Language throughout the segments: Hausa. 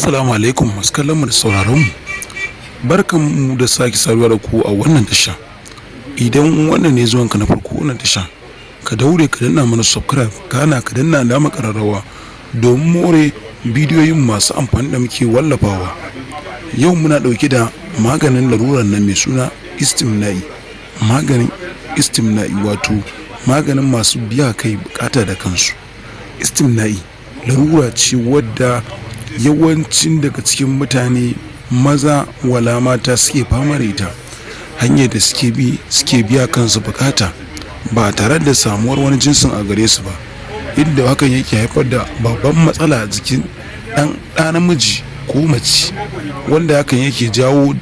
Assalamu alaikum masu kallon mu da sauraron mu. Barkan mu da sake saduwa da ku a wannan tasha. Idan wannan ne zuwanka na farko wannan tasha, ka daure ka danna mana subscribe, kana ka danna alamar ƙararrawa domin more bidiyoyin masu amfani da muke wallafawa. Yau muna ɗauke da maganin larurar nan mai suna istimina'i. Maganin istimina'i wato maganin masu biya kai bukata da kansu. Istimina'i larura ce wadda yawancin daga cikin mutane maza wala mata suke fama da ita. Hanyar da suke bi suke biya kansu bukata ba tare da samuwar wani jinsin a gare su ba, inda hakan yake haifar da babban matsala a jikin ɗa namiji ko mace, wanda hakan yake jawo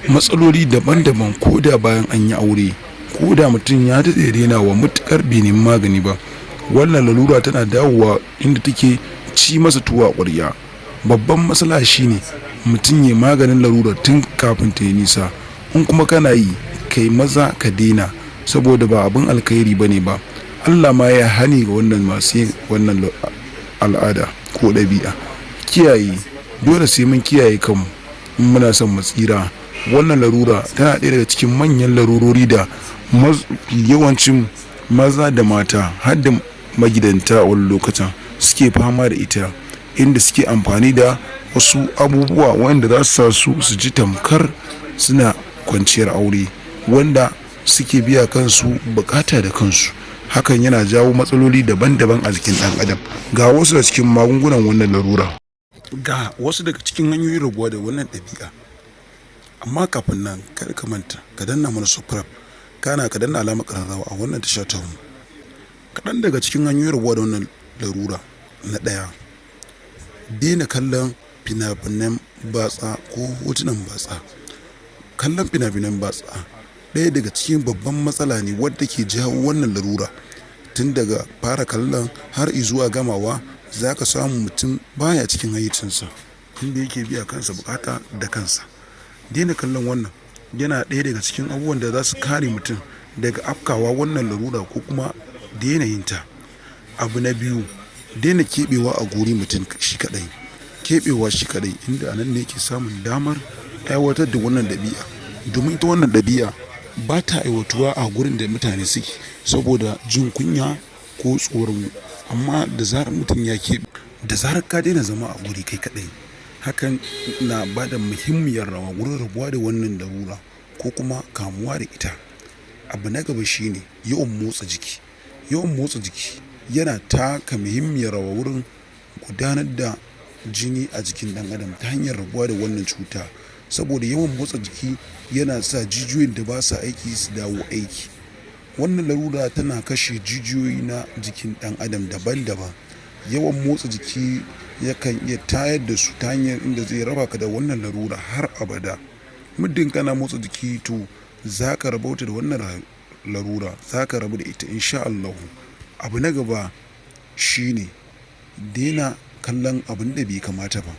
matsaloli daban-daban ko da bayan an yi aure, ko da mutum ya daɗe daina wa mutukar bai nemi magani ba. Wannan lalura tana dawowa inda take ci masa tuwa ƙwarya. Babban matsala shine mutum ya maganin larura tun kafin ta yi nisa. In kuma kana yi kai maza ka daina, saboda ba abin alkhairi bane ba. Allah ma ya hani ga wannan masu yin wannan al'ada ko ɗabi'a. Kiyaye, dole sai mun kiyaye kanmu in muna son mu tsira. Wannan larura tana ɗaya daga cikin manyan larurori da yawancin maza da mata har da magidanta a wani lokacin suke fama da ita, inda suke amfani da wasu abubuwa wanda za su sa su ji tamkar suna kwanciyar aure, wanda suke biya kansu bukata da kansu. Hakan yana jawo matsaloli daban-daban a jikin ɗan adam. Ga wasu da cikin magungunan wannan larura, ga wasu daga cikin hanyoyin rabuwa da wannan ɗabi'a. Amma kafin nan kar ka manta ka danna mana subscribe, kana ka danna alamar ƙararrawa a wannan tasha ta mu. Kaɗan daga cikin hanyoyin rabuwa da wannan larura: na ɗaya, daina kallon fina-finan batsa ko hotunan batsa. Kallon fina-finan batsa ɗaya daga cikin babban matsala ne wadda ke jawo wannan larura. Tun daga fara kallon har zuwa gamawa za ka samu mutum baya cikin hayyacinsa, inda yake biya kansa bukata da kansa. Daina kallon wannan yana ɗaya daga cikin abubuwan da za su kare mutum daga afkawa wannan larura ko kuma daina yin ta. Abu na biyu, daina keɓewa a guri mutum shi kaɗai. Keɓewa shi kaɗai inda anan ne yake samun damar aiwatar da wannan ɗabi'a, domin ita wannan ɗabi'a ba ta aiwatuwa a gurin da mutane suke saboda jin kunya ko tsoron. Amma da zarar mutum ya keɓe, da zarar ka daina zama a guri kai kaɗai, hakan na ba da muhimmiyar rawa wurin rabuwa da wannan larura ko kuma kamuwa da ita. Abu na gaba shine yawan motsa jiki. Yawan motsa jiki yana taka muhimmiyar rawa wurin gudanar da jini a jikin ɗan adam ta hanyar rabuwa da wannan cuta, saboda yawan motsa jiki yana sa jijiyoyin da ba sa aiki su dawo aiki. Wannan larura tana kashe jijiyoyi na jikin ɗan adam daban-daban. Yawan motsa jiki yakan iya tayar da su ta hanyar inda zai raba ka da wannan larura har abada. Muddin kana motsa jiki to za ka rabauta da wannan larura, za ka rabu da ita insha Allah. Abu na gaba shine daina kallon abin da bai kamata ba.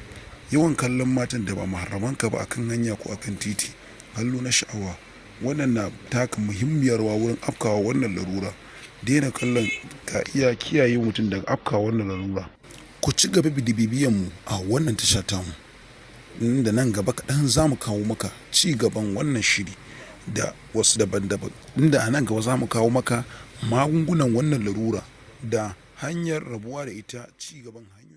Yawan kallon matan da ba maharamanka ba akan hanya ko akan titi, kallo na sha'awa, wannan na taka muhimmiyar rawa wurin afkawa wannan larura. Daina kallon ka iya kiyaye mutum daga afkawa wannan larura. Ku ci gaba da bibiyan mu a wannan tasha tamu, inda nan gaba kaɗan za mu kawo maka ci gaban wannan shiri da wasu daban-daban, inda a nan gaba za mu kawo maka magungunan wannan larura da hanyar rabuwa da ita, ci gaban hanyoyi.